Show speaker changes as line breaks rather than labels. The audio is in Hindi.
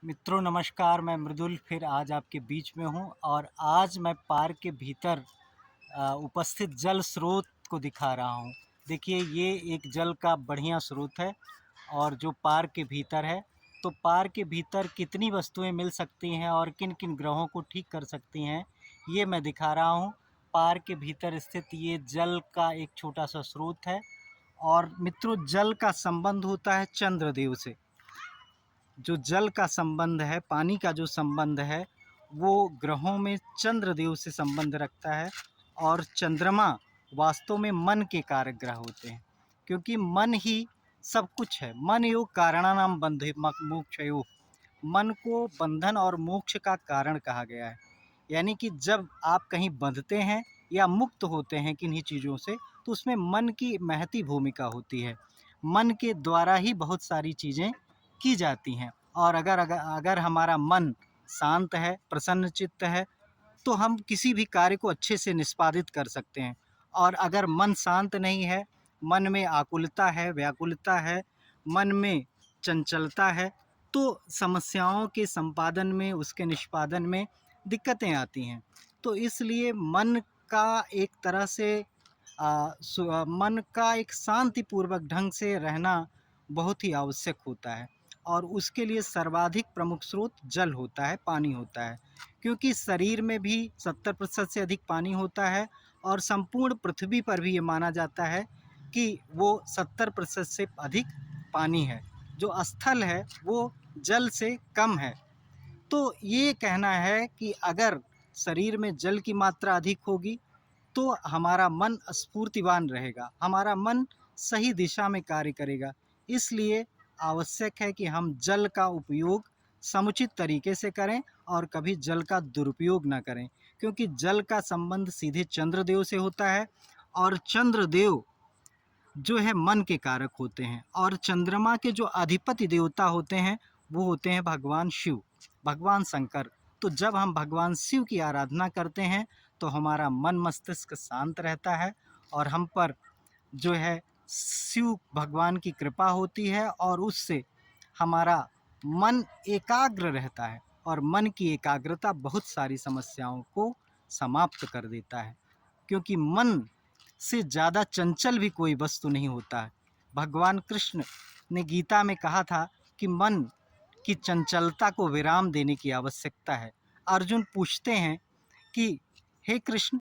मित्रों नमस्कार, मैं मृदुल फिर आज आपके बीच में हूँ और आज मैं पार्क के भीतर उपस्थित जल स्रोत को दिखा रहा हूँ। देखिए ये एक जल का बढ़िया स्रोत है और जो पार्क के भीतर है। तो पार्क के भीतर कितनी वस्तुएं मिल सकती हैं और किन किन ग्रहों को ठीक कर सकती हैं, ये मैं दिखा रहा हूँ। पार्क के भीतर स्थित ये जल का एक छोटा सा स्रोत है और मित्रों जल का संबंध होता है चंद्रदेव से। जो जल का संबंध है, पानी का जो संबंध है, वो ग्रहों में चंद्रदेव से संबंध रखता है। और चंद्रमा वास्तव में मन के कारक ग्रह होते हैं, क्योंकि मन ही सब कुछ है। मन योग कारणानाम बंधे मोक्षयोः। मन को बंधन और मोक्ष का कारण कहा गया है। यानी कि जब आप कहीं बंधते हैं या मुक्त होते हैं किन्हीं चीज़ों से, तो उसमें मन की महती भूमिका होती है। मन के द्वारा ही बहुत सारी चीज़ें की जाती हैं। और अगर अगर अगर हमारा मन शांत है, प्रसन्न चित्त है, तो हम किसी भी कार्य को अच्छे से निष्पादित कर सकते हैं। और अगर मन शांत नहीं है, मन में आकुलता है, व्याकुलता है, मन में चंचलता है, तो समस्याओं के संपादन में, उसके निष्पादन में दिक्कतें आती हैं। तो इसलिए मन का एक तरह से मन का एक शांतिपूर्वक ढंग से रहना बहुत ही आवश्यक होता है। और उसके लिए सर्वाधिक प्रमुख स्रोत जल होता है, पानी होता है। क्योंकि शरीर में भी 70% से अधिक पानी होता है और संपूर्ण पृथ्वी पर भी ये माना जाता है कि वो 70% से अधिक पानी है। जो स्थल है वो जल से कम है। तो ये कहना है कि अगर शरीर में जल की मात्रा अधिक होगी तो हमारा मन स्फूर्तिवान रहेगा, हमारा मन सही दिशा में कार्य करेगा। इसलिए आवश्यक है कि हम जल का उपयोग समुचित तरीके से करें और कभी जल का दुरुपयोग ना करें, क्योंकि जल का संबंध सीधे चंद्रदेव से होता है और चंद्रदेव जो है मन के कारक होते हैं। और चंद्रमा के जो अधिपति देवता होते हैं वो होते हैं भगवान शिव, भगवान शंकर। तो जब हम भगवान शिव की आराधना करते हैं तो हमारा मन मस्तिष्क शांत रहता है और हम पर जो है शिव भगवान की कृपा होती है और उससे हमारा मन एकाग्र रहता है। और मन की एकाग्रता बहुत सारी समस्याओं को समाप्त कर देता है, क्योंकि मन से ज़्यादा चंचल भी कोई वस्तु नहीं होता है। भगवान कृष्ण ने गीता में कहा था कि मन की चंचलता को विराम देने की आवश्यकता है। अर्जुन पूछते हैं कि हे कृष्ण,